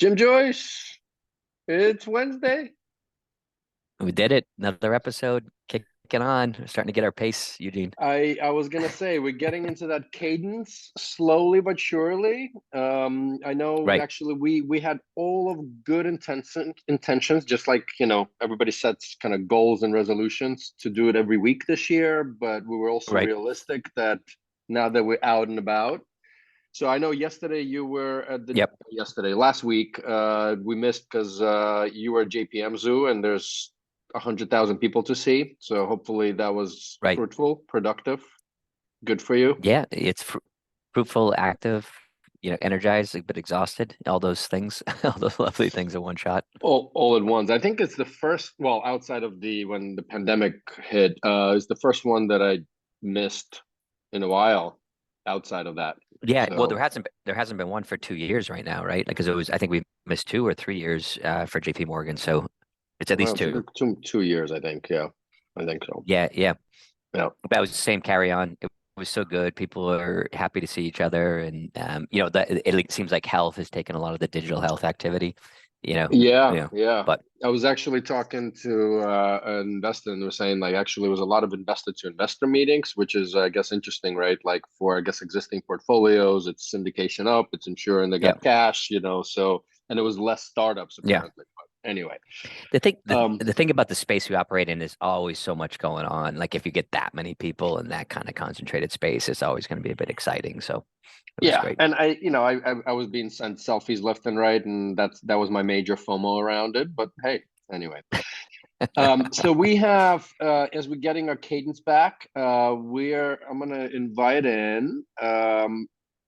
Jim Joyce, it's Wednesday. We did it. Another episode kicking on. We're starting to get our pace, Eugene. I was gonna say we're getting into that cadence slowly but surely. I know Right. actually we had all of good intentions, just like everybody sets kind of goals and resolutions to do it every week this year, but we were also Right. realistic that now that we're out and about. So I know yesterday you were at the Yep. yesterday last week we missed because you were at JPM Zoo and there's 100,000 people to see. So hopefully that was Right. fruitful, productive, good for you. Yeah. It's fruitful, active, energized, but exhausted. All those things, all those lovely things in one shot. All at once. I think it's the first, well, outside of the when the pandemic hit, it's the first one that I missed in a while outside of that. Yeah. Well, So there hasn't been one for 2 years right now, right? Because I think we missed 2 or 3 years for JP Morgan. So it's at well, least it's a two. good two years, I think. Yeah, I think so. Yeah. Yeah. Yeah. That was the same carry on. It was so good. People are happy to see each other, and that it seems like health has taken a lot of the digital health activity. You know, you Yeah, know, yeah. but I was actually talking to an investor and they were saying like actually it was a lot of investor to investor meetings, which is I guess interesting, right? Like for I guess existing portfolios, it's syndication up, it's ensuring they yeah, got cash, so and it was less startups yeah. apparently. But anyway, The thing, the, um, the thing about the space we operate in is always so much going on. Like if you get that many people in that kind of concentrated space, it's always going to be a bit exciting. So it was yeah, great. and I was being sent selfies left and right, and that was my major FOMO around it. But hey, anyway. So we have, as we're getting our cadence back, I'm gonna invite in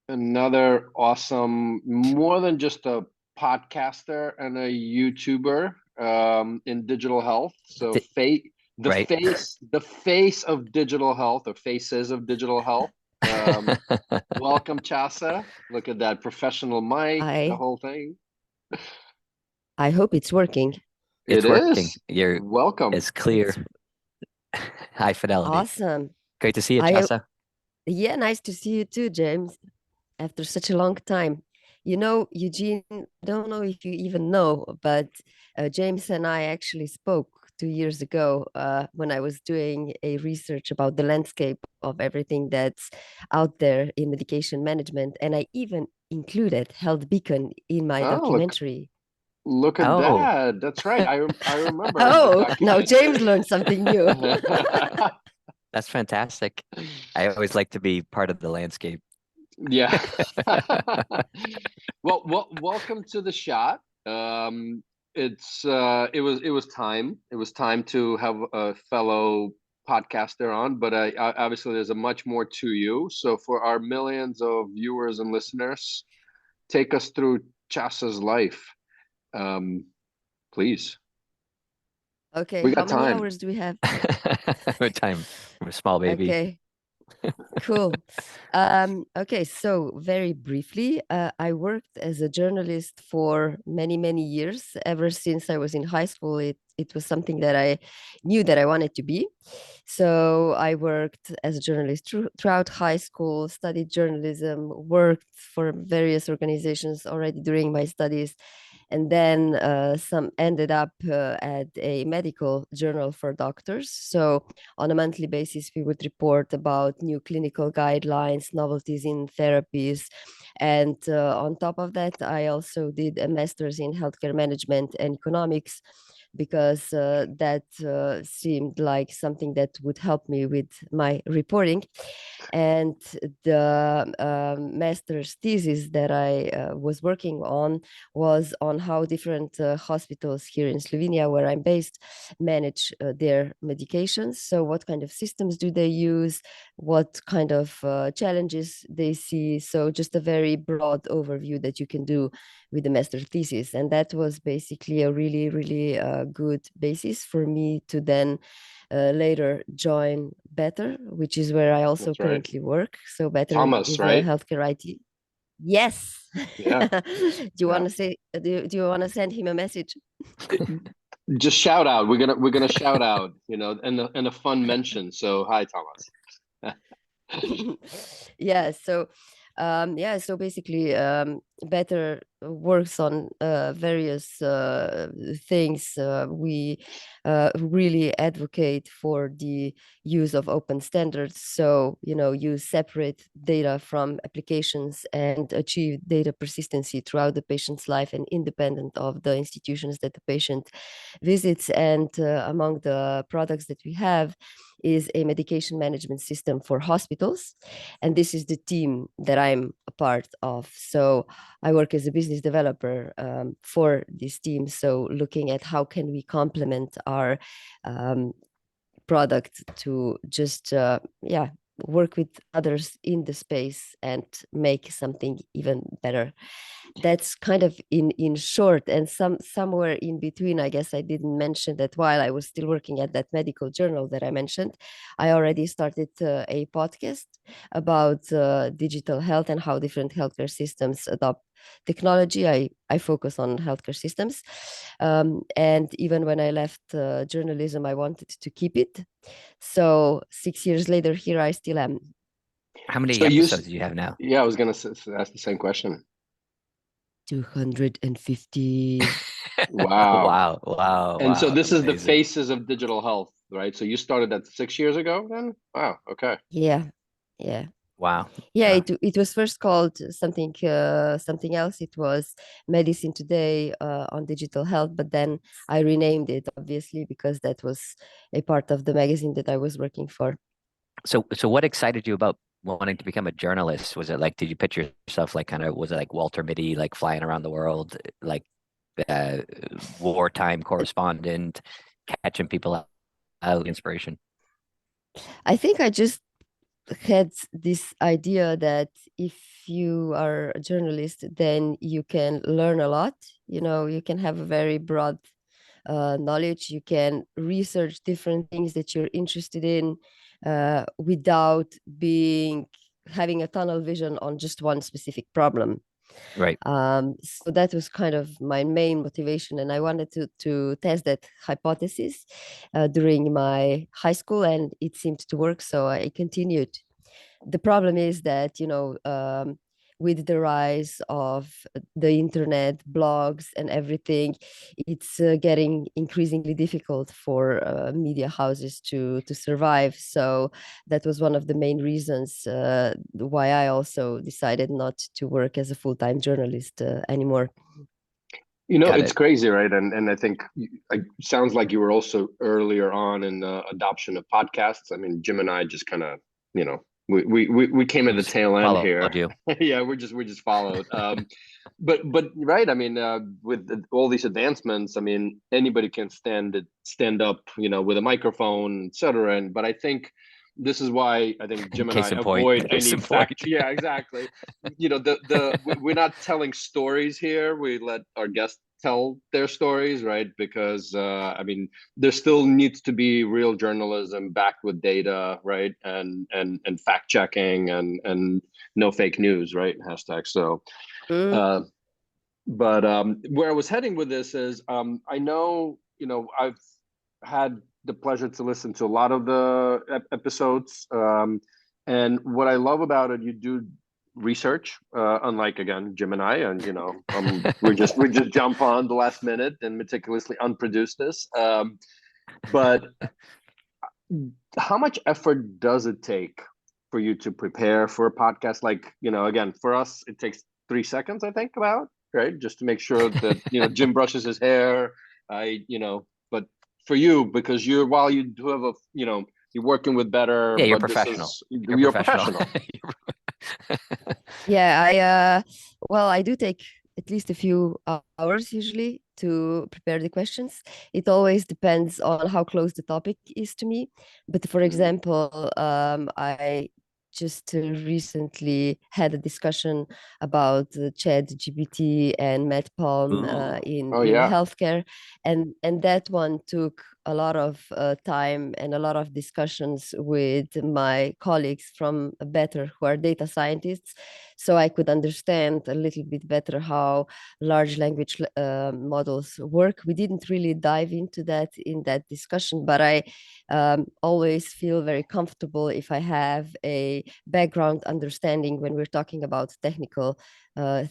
another awesome, more than just a podcaster and a YouTuber in digital health. So Th- Right. the face of digital health, or faces of digital health. Welcome, Tjasa. Look at that professional mic, the I whole thing. I hope it's working. It It's working. is. You're Welcome. It's It's clear, high fidelity. awesome. Great to see you, I Chasa. Yeah, nice to see you too, James, after such a long time. Eugene, don't know if you even know, but James and I actually spoke 2 years ago when I was doing a research about the landscape of everything that's out there in medication management, and I even included Health Beacon in my Oh, look. documentary. Look at Oh, that. That's right. I remember the Oh, now James documentary. learned something new. that's fantastic. I always like to be part of the landscape. Yeah. Well, welcome to the shot. It was time. It was time to have a fellow podcaster on, but obviously there's a much more to you. So for our millions of viewers and listeners, take us through Chasa's life, um, please. Okay, We how got many time. hours do we have? What time? I'm a small baby. Okay, cool. Okay, so very briefly, I worked as a journalist for many, many years. Ever since I was in high school, it was something that I knew that I wanted to be. So I worked as a journalist throughout high school, studied journalism, worked for various organizations already during my studies, and then some ended up at a medical journal for doctors. So on a monthly basis, we would report about new clinical guidelines, novelties in therapies. And on top of that, I also did a master's in healthcare management and economics because that seemed like something that would help me with my reporting. And the master's thesis that I was working on was on how different hospitals here in Slovenia, where I'm based, manage their medications. So, what kind of systems do they use? What kind of challenges they see? So, just a very broad overview that you can do with the master thesis. And that was basically a really, really good basis for me to then later join Better, which is where I also That's right. currently work. So Better Thomas, is a right? healthcare IT. Yes. Yeah, Do you yeah. want to say? Do you want to send him a message? Just shout out. We're gonna shout out, and a fun mention. So hi, Thomas. Yeah. So Yeah, so basically, Better works on various things. We really advocate for the use of open standards. So, you separate data from applications and achieve data persistency throughout the patient's life and independent of the institutions that the patient visits. And among the products that we have is a medication management system for hospitals. And this is the team that I'm a part of. So I work as a business developer for this team. So looking at how can we complement our product to just, work with others in the space and make something even better. That's kind of in short. And somewhere in between, I guess I didn't mention that while I was still working at that medical journal that I mentioned, I already started a podcast about digital health and how different healthcare systems adopt technology. I focus on healthcare systems, and even when I left journalism, I wanted to keep it. So 6 years later, here I still am. How many So episodes do you have now? Yeah, I was gonna ask the same question. 250. Wow. And so this is the Amazing. faces of digital health, right? So you started that 6 years ago then? Wow, okay. Yeah. Wow. Yeah, it was first called something else. It was Medicine Today on digital health, but then I renamed it, obviously, because that was a part of the magazine that I was working for. So what excited you about wanting to become a journalist? Was it like, did you picture yourself like was it like Walter Mitty, like flying around the world, like wartime correspondent, catching people out, inspiration? I think I just had this idea that if you are a journalist, then you can learn a lot. You can have a very broad knowledge. You can research different things that you're interested in without having a tunnel vision on just one specific problem. Right. So that was kind of my main motivation, and I wanted to test that hypothesis during my high school, and it seemed to work, so I continued. The problem is that, with the rise of the internet, blogs, and everything, it's getting increasingly difficult for media houses to survive. So that was one of the main reasons why I also decided not to work as a full-time journalist anymore. Got It's it. crazy, right? And I think it sounds like you were also earlier on in the adoption of podcasts. I mean, Jim and I just kind of, we came at the tail end here. You. Yeah, we just followed. But right, I mean, with all these advancements, I mean, anybody can stand up, with a microphone, etc. But I think this is why I think Jim and I avoid any fact. Yeah, exactly. We're not telling stories here. We let our guests tell their stories, right? Because I mean, there still needs to be real journalism backed with data, right? And fact checking and no fake news, right? Hashtag. So, but where I was heading with this is, I know, I've had the pleasure to listen to a lot of the episodes, and what I love about it, you do research, unlike again Jim and I, and we just jump on the last minute and meticulously unproduce this. But how much effort does it take for you to prepare for a podcast? Like, again, for us, it takes 3 seconds, I think, about, right? Just to make sure that, Jim brushes his hair. But for you, because while you do have you're working with better, yeah, you're but professional. you're professional. Yeah, I do take at least a few hours usually to prepare the questions. It always depends on how close the topic is to me. But for example, I just recently had a discussion about ChatGPT and MedPalm in Oh, yeah. healthcare, and that one took a lot of time and a lot of discussions with my colleagues from Better, who are data scientists, so I could understand a little bit better how large language models work. We didn't really dive into that in that discussion, but I always feel very comfortable if I have a background understanding when we're talking about technical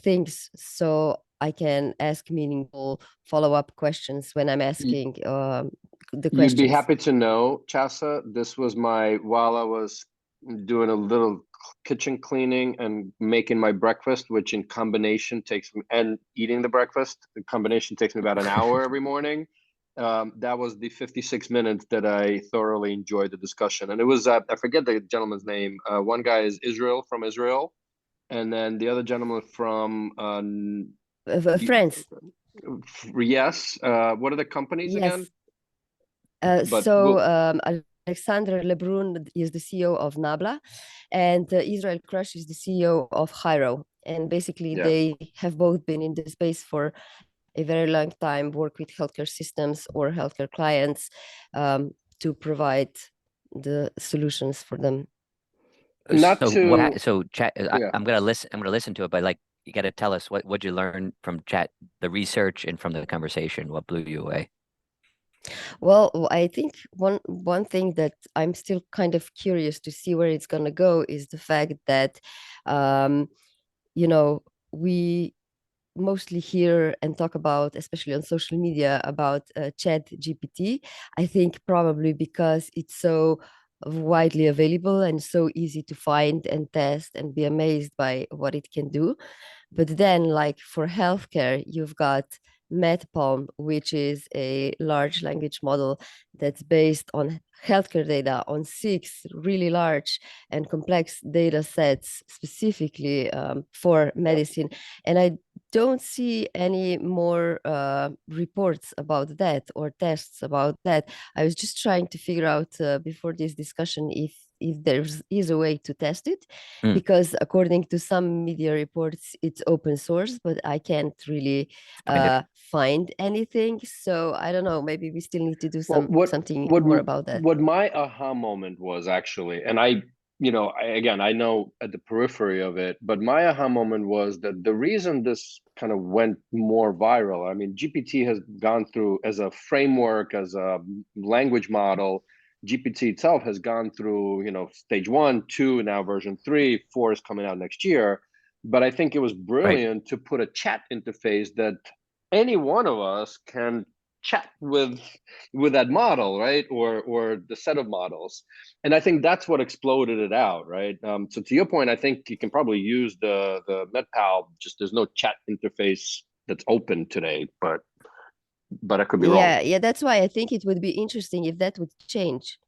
things, so I can ask meaningful follow-up questions when I'm asking the You'd be questions. happy to know, Tjasa, this was while I was doing a little kitchen cleaning and making my breakfast, which in combination and eating the breakfast, the combination takes me about an hour every morning. That was the 56 minutes that I thoroughly enjoyed the discussion. And it was, I forget the gentleman's name. One guy is from Israel. And then the other gentleman from France. Yes. What are the companies again? Alexandre Lebrun is the CEO of Nabla, and Israel Krush is the CEO of Hyro. And basically, they have both been in the space for a very long time, work with healthcare systems or healthcare clients to provide the solutions for them. I'm gonna listen to it, but like, you got to tell us what'd you learn from chat, the research, and from the conversation. What blew you away? Well, I think one thing that I'm still kind of curious to see where it's gonna go is the fact that, we mostly hear and talk about, especially on social media, about Chat GPT. I think probably because it's so widely available and so easy to find and test and be amazed by what it can do. But then, like for healthcare, you've got MedPalm, which is a large language model that's based on healthcare data, on 6 really large and complex data sets specifically for medicine. And I don't see any more reports about that or tests about that. I was just trying to figure out before this discussion if there is a way to test it, because according to some media reports, it's open source, but I can't really find anything. So I don't know, maybe we still need to do something more about that. What my aha moment was, actually, and I know at the periphery of it, but my aha moment was that the reason this kind of went more viral, I mean, GPT has gone through, as a framework, as a language model, GPT itself has gone through, stage 1, 2, now version 3, 4 is coming out next year. But I think it was brilliant to put a chat interface that any one of us can chat with that model, right? Or the set of models. And I think that's what exploded it out, right? So to your point, I think you can probably use the MedPal, just there's no chat interface that's open today, but I could be wrong. Yeah, that's why I think it would be interesting if that would change,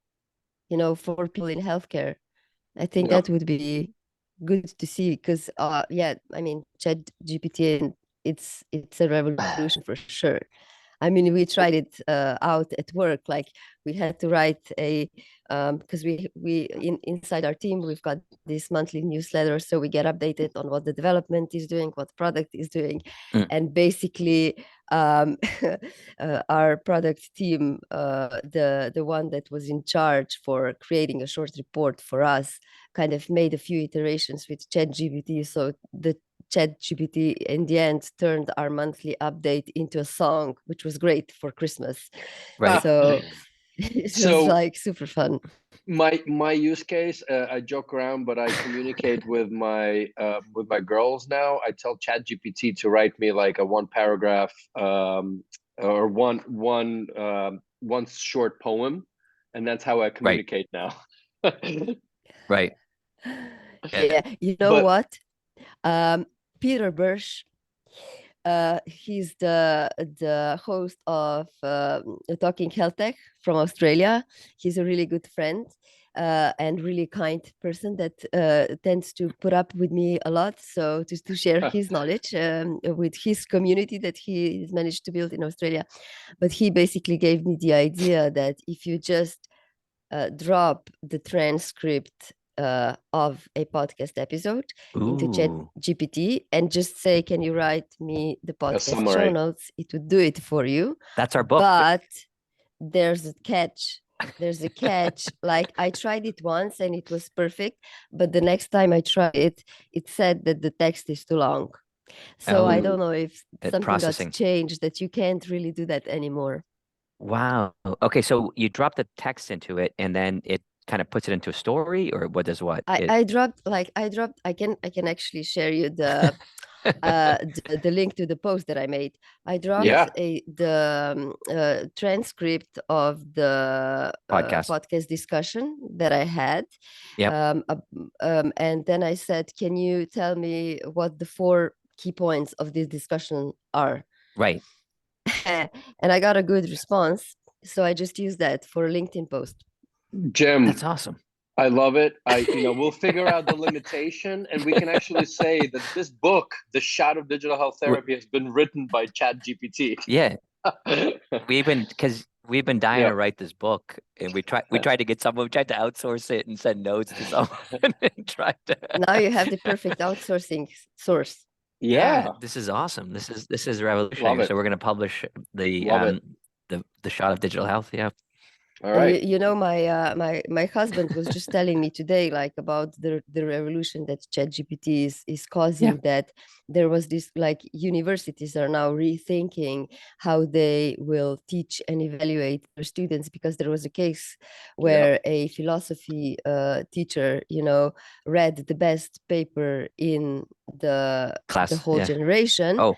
for people in healthcare. I think that would be good to see, because I mean, Chat GPT, it's a revolution for sure. I mean, we tried it out at work. Like, we had to write because inside our team, we've got this monthly newsletter, so we get updated on what the development is doing, what the product is doing. And basically, our product team, the one that was in charge for creating a short report for us, kind of made a few iterations with ChatGPT. So the ChatGPT in the end turned our monthly update into a song, which was great for Christmas. Right. So it was like super fun. My use case, I joke around, but I communicate with my girls now. I tell ChatGPT to write me like a 1 paragraph or one short poem, and that's how I communicate now. Right. Yeah, what? Peter Birch, he's the host of Talking Health Tech from Australia. He's a really good friend and really kind person that tends to put up with me a lot. So to share his knowledge with his community that he has managed to build in Australia. But he basically gave me the idea that if you just drop the transcript of a podcast episode into Chat GPT and just say, can you write me the podcast show notes? It would do it for you. That's our book. But there's a catch. There's a catch. Like I tried it once and it was perfect, but the next time I tried it, it said that the text is too long. So I don't know if something got processing. changed that you can't really do that anymore. Wow. Okay, so you drop the text into it and then it kind of puts it into a story, or what does what? I dropped I can actually share you the link to the post that I made. I dropped Yeah. the transcript of the Podcast. podcast discussion that I had. Yep. And then I said, can you tell me what the 4 key points of this discussion are? Right. And I got a good response. So I just used that for a LinkedIn post. Jim, That's awesome. I love it. We'll figure out the limitation, and we can actually say that this book, The Shot of Digital Health Therapy, has been written by ChatGPT. Yeah. We've been dying to write this book, and we tried to get someone, we tried to outsource it and send notes to someone and tried to. Now you have the perfect outsourcing source. Yeah, this is awesome. This is revolutionary. So we're going to publish the Shot of Digital Health. Yeah. All right. You know, my husband was just telling me today, like, about the revolution that ChatGPT is causing. That there was this, like, universities are now rethinking how they will teach and evaluate their students, because there was a case where a philosophy teacher, read the best paper in the class, the whole generation. Oh.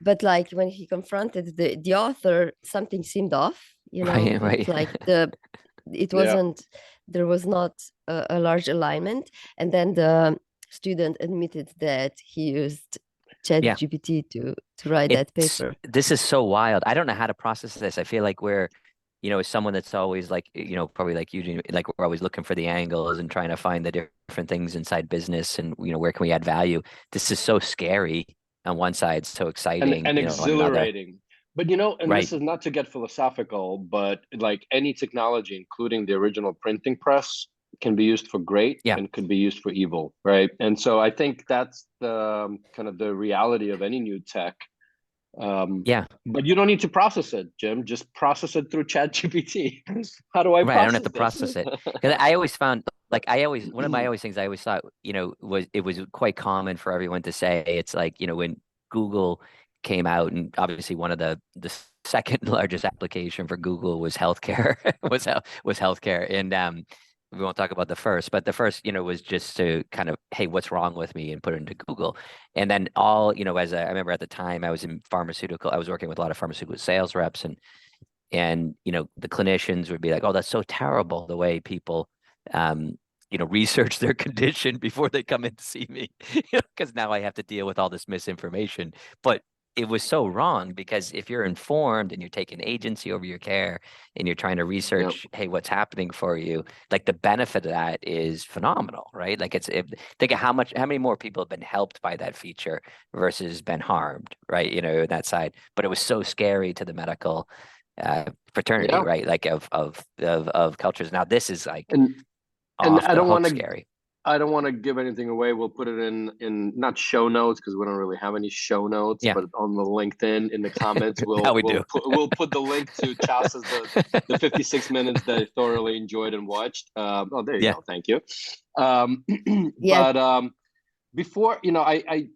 But like when he confronted the author, something seemed off. Right. Like it wasn't, there was not a large alignment. And then the student admitted that he used ChatGPT to write that paper. This is so wild. I don't know how to process this. I feel like we're, as someone that's always like, probably like you, like we're always looking for the angles and trying to find the different things inside business and, where can we add value? This is so scary on one side, so exciting and exhilarating. But this is not to get philosophical, but like any technology, including the original printing press, can be used for great and could be used for evil, right? And so I think that's the kind of the reality of any new tech. But you don't need to process it, Jim. Just process it through ChatGPT. How do I process I don't have to this? process it. Because I always found, like, one of my things I always thought, was it was quite common for everyone to say, it's like, when Google came out, and obviously one of the second largest application for Google was healthcare, was healthcare. And we won't talk about the first, but the first, was just to kind of, hey, what's wrong with me, and put it into Google. And then all, as I remember at the time I was I was working with a lot of pharmaceutical sales reps, and the clinicians would be like, oh, that's so terrible the way people research their condition before they come in to see me, because now I have to deal with all this misinformation. But it was so wrong, because if you're informed and you're taking agency over your care and you're trying to research, hey, what's happening for you, like the benefit of that is phenomenal, right? Like think of how many more people have been helped by that feature versus been harmed, right? That side. But it was so scary to the medical fraternity, right? Like of cultures. Now this is like off the hook scary. I don't want to give anything away. We'll put it in not show notes, because we don't really have any show notes, but on the LinkedIn in the comments, we'll put the link to Tjasa's the 56 minutes that I thoroughly enjoyed and watched. Oh, there you go. Thank you. But before, I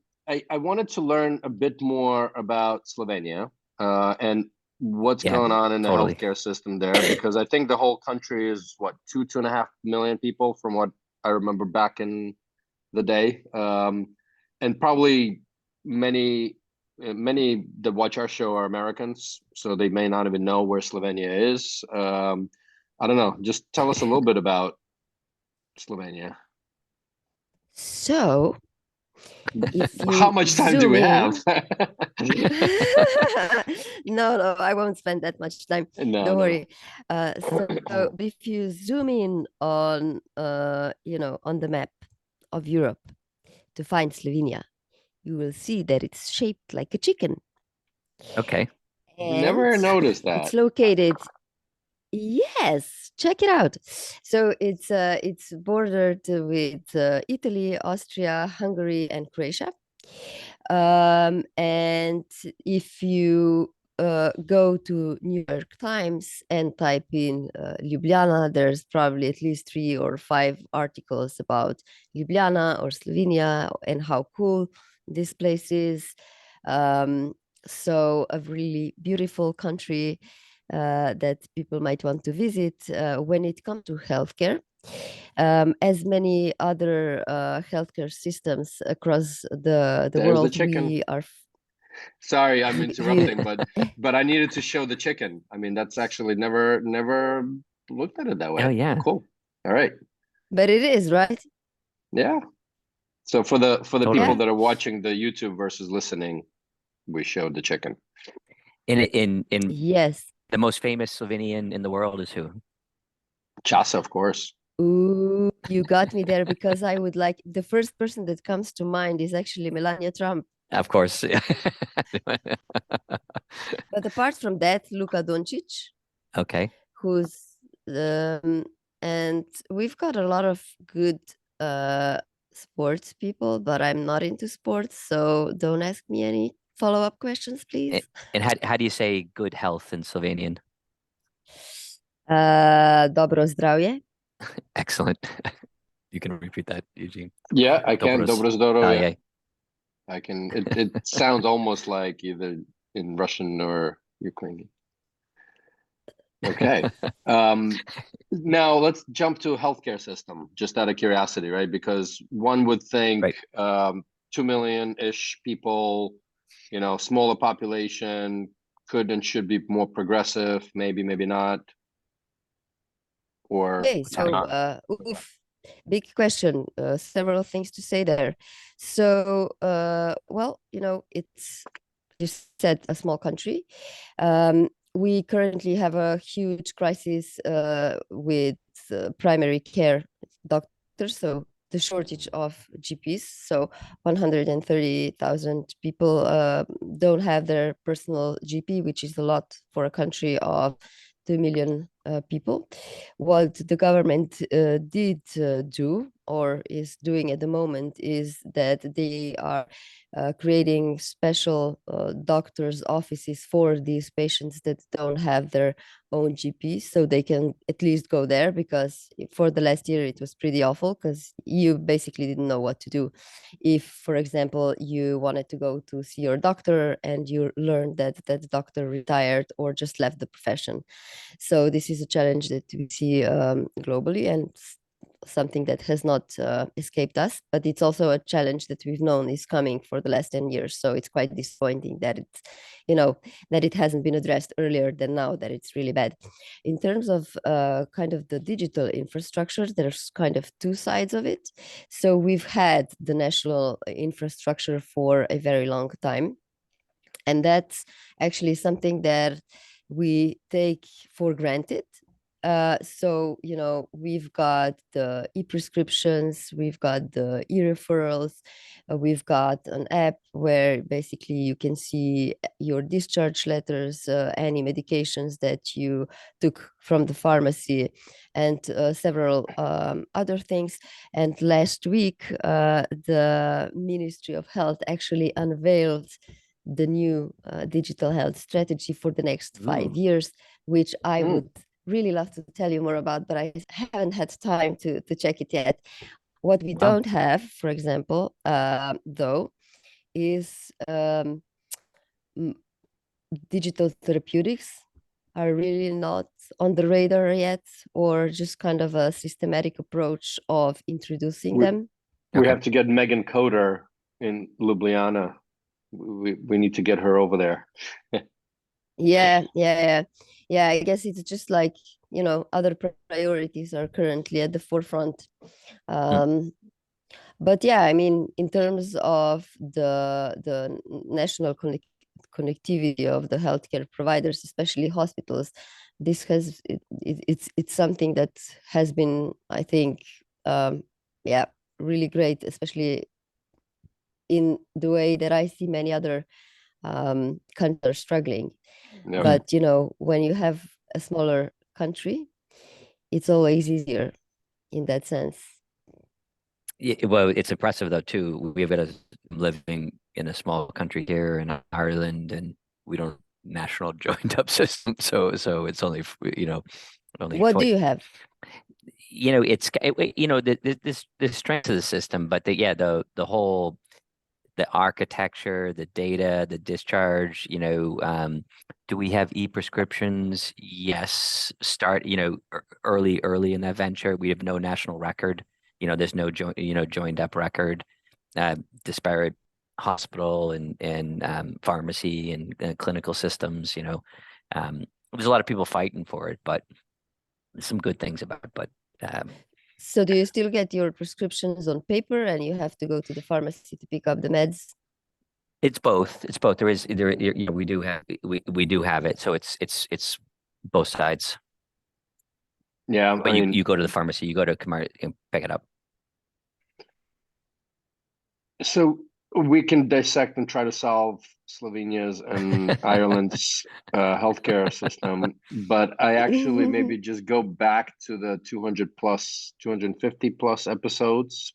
wanted to learn a bit more about Slovenia and what's going on in the healthcare system there, because I think the whole country is 2.5 million people from what I remember back in the day, and probably many that watch our show are Americans, so they may not even know where Slovenia is. I don't know. Just tell us a little bit about Slovenia. So, if you how much time do we have? No, I won't spend that much time. Don't worry. So if you zoom in on on the map of Europe to find Slovenia, you will see that it's shaped like a chicken. Okay. And never noticed that. It's located. Yes, check it out. So it's bordered with Italy, Austria, Hungary, and Croatia. And if you go to New York Times and type in Ljubljana, there's probably at least 3 or 5 articles about Ljubljana or Slovenia and how cool this place is. So a really beautiful country that people might want to visit. When it comes to healthcare, as many other healthcare systems across the There's the world, chicken. we are Sorry, I'm you interrupting, but I needed to show the chicken. I mean, that's actually never looked at it that way. Oh yeah, Cool. All right. but it is right. Yeah. So for the totally. people Yeah. that are watching the YouTube versus listening, we showed the chicken. In Yes. the most famous Slovenian in the world is who? Tjasa, of course. Ooh, you got me there because I would like the first person that comes to mind is actually Melania Trump. Of course. But apart from that, Luka Doncic, Okay. who's and we've got a lot of good sports people, but I'm not into sports, so don't ask me any follow-up questions, please. And how do you say good health in Slovenian? Dobro zdravje. Excellent. You can repeat that, Eugene. Yeah, I can. Dobro zdoro, yeah. yeah. I can. It sounds almost like either in Russian or Ukrainian. Okay. Now let's jump to healthcare system, just out of curiosity, right? Because one would think Right. 2 million-ish people, smaller population, could and should be more progressive, maybe not, or Okay, so big question. Several things to say there. So, well, it's you said a small country. We currently have a huge crisis with primary care doctors. So the shortage of GPs. So 130,000 people don't have their personal GP, which is a lot for a country of 2 million people. What the government did do or is doing at the moment is that they are creating special doctors' offices for these patients that don't have their own GPs, so they can at least go there, because for the last year it was pretty awful because you basically didn't know what to do. If, for example, you wanted to go to see your doctor and you learned that that doctor retired or just left the profession. So this is a challenge that we see globally, and something that has not escaped us, but it's also a challenge that we've known is coming for the last 10 years. So it's quite disappointing that it's, that it hasn't been addressed earlier than now, that it's really bad. In terms of kind of the digital infrastructure, there's kind of two sides of it. So we've had the national infrastructure for a very long time, and that's actually something that we take for granted. So, we've got the e-prescriptions, we've got the e-referrals, we've got an app where basically you can see your discharge letters, any medications that you took from the pharmacy, and several other things. And last week, the Ministry of Health actually unveiled the new digital health strategy for the next 5 years, which I would really love to tell you more about, but I haven't had time to check it yet. What we don't have, for example, though, is digital therapeutics are really not on the radar yet, or just kind of a systematic approach of introducing them. We have to get Megan Coder in Ljubljana. We need to get her over there. Yeah. I guess it's just like, other priorities are currently at the forefront. But yeah, I mean, in terms of the national connectivity of the healthcare providers, especially hospitals, this it's something that has been, I think, really great, especially in the way that I see many other countries are struggling. Yeah. But when you have a smaller country, it's always easier in that sense. Yeah, well, it's impressive though too. We've got living in a small country here in Ireland, and we don't national joined up system. So it's only, only What do you have? it's the strength of the system, but the whole, the architecture, the data, the discharge, do we have e-prescriptions? Yes. Start, early in that venture. We have no national record. There's no joined up record, disparate hospital and pharmacy and clinical systems, there's a lot of people fighting for it, but there's some good things about it. But so do you still get your prescriptions on paper and you have to go to the pharmacy to pick up the meds? it's both. It's both. We do have it. So it's both sides. Yeah, But you go to the pharmacy, you go to and pick it up. So we can dissect and try to solve Slovenia's and Ireland's healthcare system, but I actually maybe just go back to the 250 plus episodes.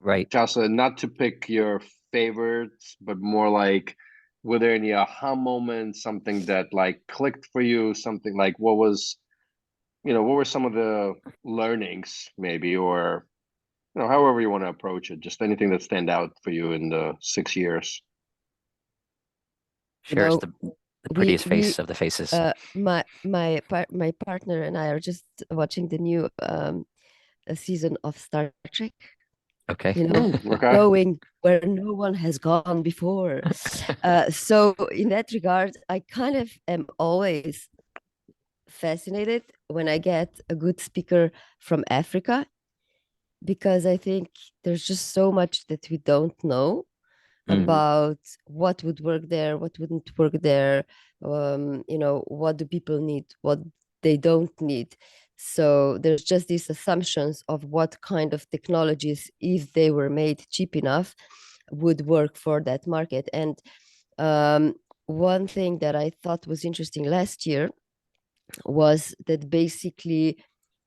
Right. Tjasa, not to pick your favorites, but more like, were there any aha moments, something that like clicked for you, something like what were some of the learnings maybe, or however you want to approach it, just anything that stand out for you in the 6 years. Shares the prettiest face of the faces. My partner and I are just watching the new season of Star Trek. Okay. Okay. Going where no one has gone before. So in that regard, I kind of am always fascinated when I get a good speaker from Africa, because I think there's just so much that we don't know about what would work there, what wouldn't work there, what do people need, what they don't need. So there's just these assumptions of what kind of technologies, if they were made cheap enough, would work for that market. And one thing that I thought was interesting last year was that basically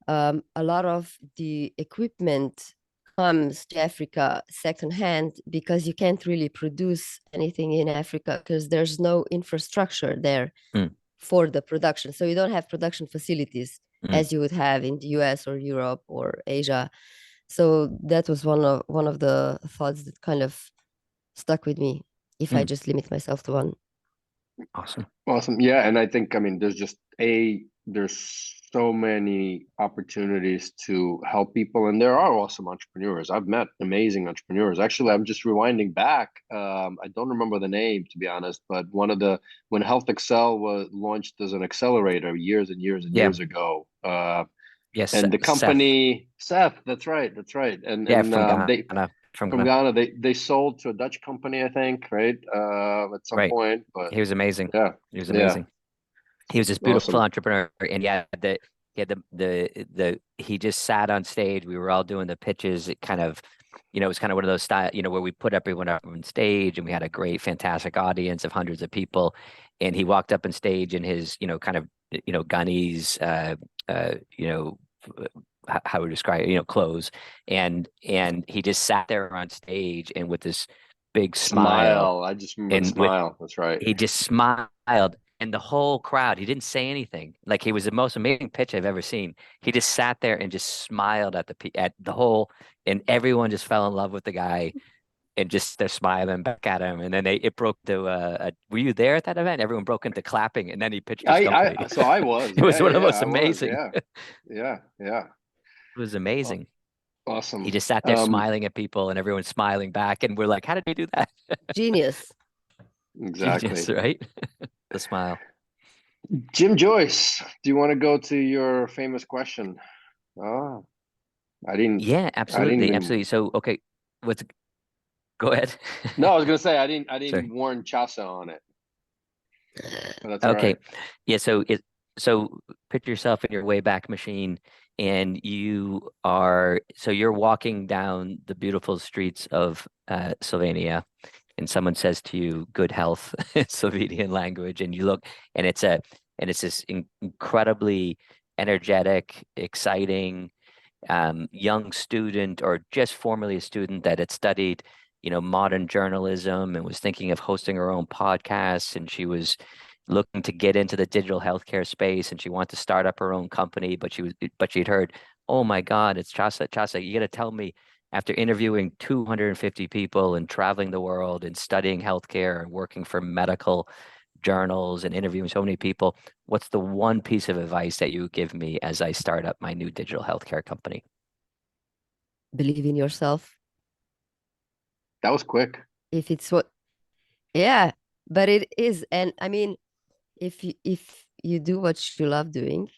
a lot of the equipment comes to Africa secondhand, because you can't really produce anything in Africa because there's no infrastructure there for the production. So you don't have production facilities as you would have in the US or Europe or Asia. So that was one of the thoughts that kind of stuck with me, if I just limit myself to one. Awesome. Yeah, and I think there's so many opportunities to help people, and there are awesome entrepreneurs. I've met amazing entrepreneurs. Actually, I'm just rewinding back. I don't remember the name, to be honest, but when HealthXL was launched as an accelerator years and years and years ago. Yes, and the company Seth, that's right. And from Ghana, they sold to a Dutch company, I think, right? At some point. But he was amazing. Yeah, he was amazing. He was this beautiful entrepreneur, and he just sat on stage. We were all doing the pitches. It kind of, it was kind of one of those style, where we put everyone up on stage, and we had a great, fantastic audience of hundreds of people. And he walked up on stage in his, kind of, Ghanese, how we describe it, clothes, and he just sat there on stage, and with this big smile. I just remember the smile. That's right. He just smiled, and the whole crowd, he didn't say anything. Like, he was the most amazing pitch I've ever seen. He just sat there and just smiled at the whole, and everyone just fell in love with the guy, and just they're smiling back at him. And then it broke to were you there at that event? Everyone broke into clapping, and then he pitched his company. So I was. It was one of the most amazing. Yeah. It was amazing. Awesome. He just sat there smiling at people, and everyone smiling back, and we're like, how did he do that? Genius. Exactly. Genius, right? The smile. Jim Joyce, do you want to go to your famous question? Oh, I didn't. Yeah, absolutely. So, okay, go ahead. No, I was gonna say I didn't warn Tjasa on it. That's okay. Right. Yeah. So picture yourself in your Wayback Machine, and you're walking down the beautiful streets of Slovenia, and someone says to you, "Good health," Slovenian language, and you look, and it's this incredibly energetic, exciting young student, or just formerly a student that had studied modern journalism and was thinking of hosting her own podcasts, and she was looking to get into the digital healthcare space, and she wanted to start up her own company, but she'd heard, oh my God, it's Tjasa, you got to tell me, after interviewing 250 people and traveling the world and studying healthcare and working for medical journals and interviewing so many people, what's the one piece of advice that you would give me as I start up my new digital healthcare company? Believe in yourself. That was quick. If it's what, yeah, but it is. And I mean, if you do what you love doing,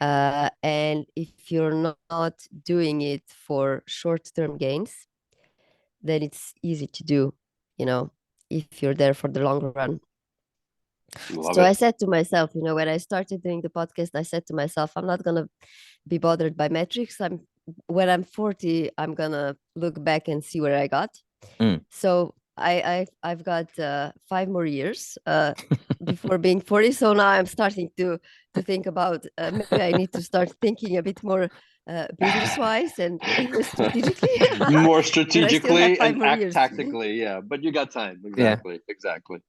and if you're not doing it for short-term gains, then it's easy to do, if you're there for the long run. Love So it. I said to myself, when I started doing the podcast, I said to myself, I'm not gonna be bothered by metrics. When I'm 40, I'm gonna look back and see where I got. So I've got 5 more years before being 40. So now I'm starting to think about, maybe I need to start thinking a bit more business wise and strategically. More But I still have strategically 5 and more act years. tactically. Yeah, but you got time. Yeah. Exactly.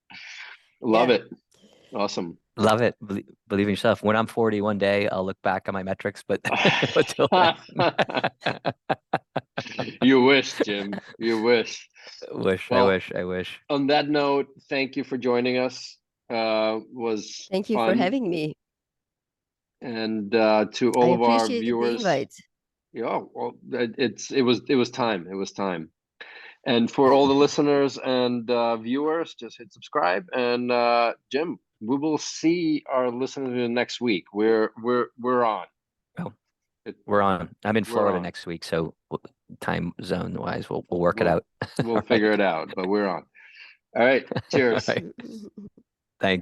Love Yeah. it. Awesome. Love it. Believe in yourself. When I'm 40 one day, I'll look back on my metrics, but until then. You wish, Jim. You wish. I Well, wish. on that note, thank you for joining us. Was Thank you for fun. having me. And to I all of our appreciated the viewers, invite. yeah, well, it was time. It was time. And for all the listeners and viewers, just hit subscribe. And Jim, we will see our listeners next week. We're on. Oh, we're on. I'm in We're Florida on. next week, so time zone wise, we'll work it out. We'll All figure right. it out. But we're on. All right. All Cheers. right.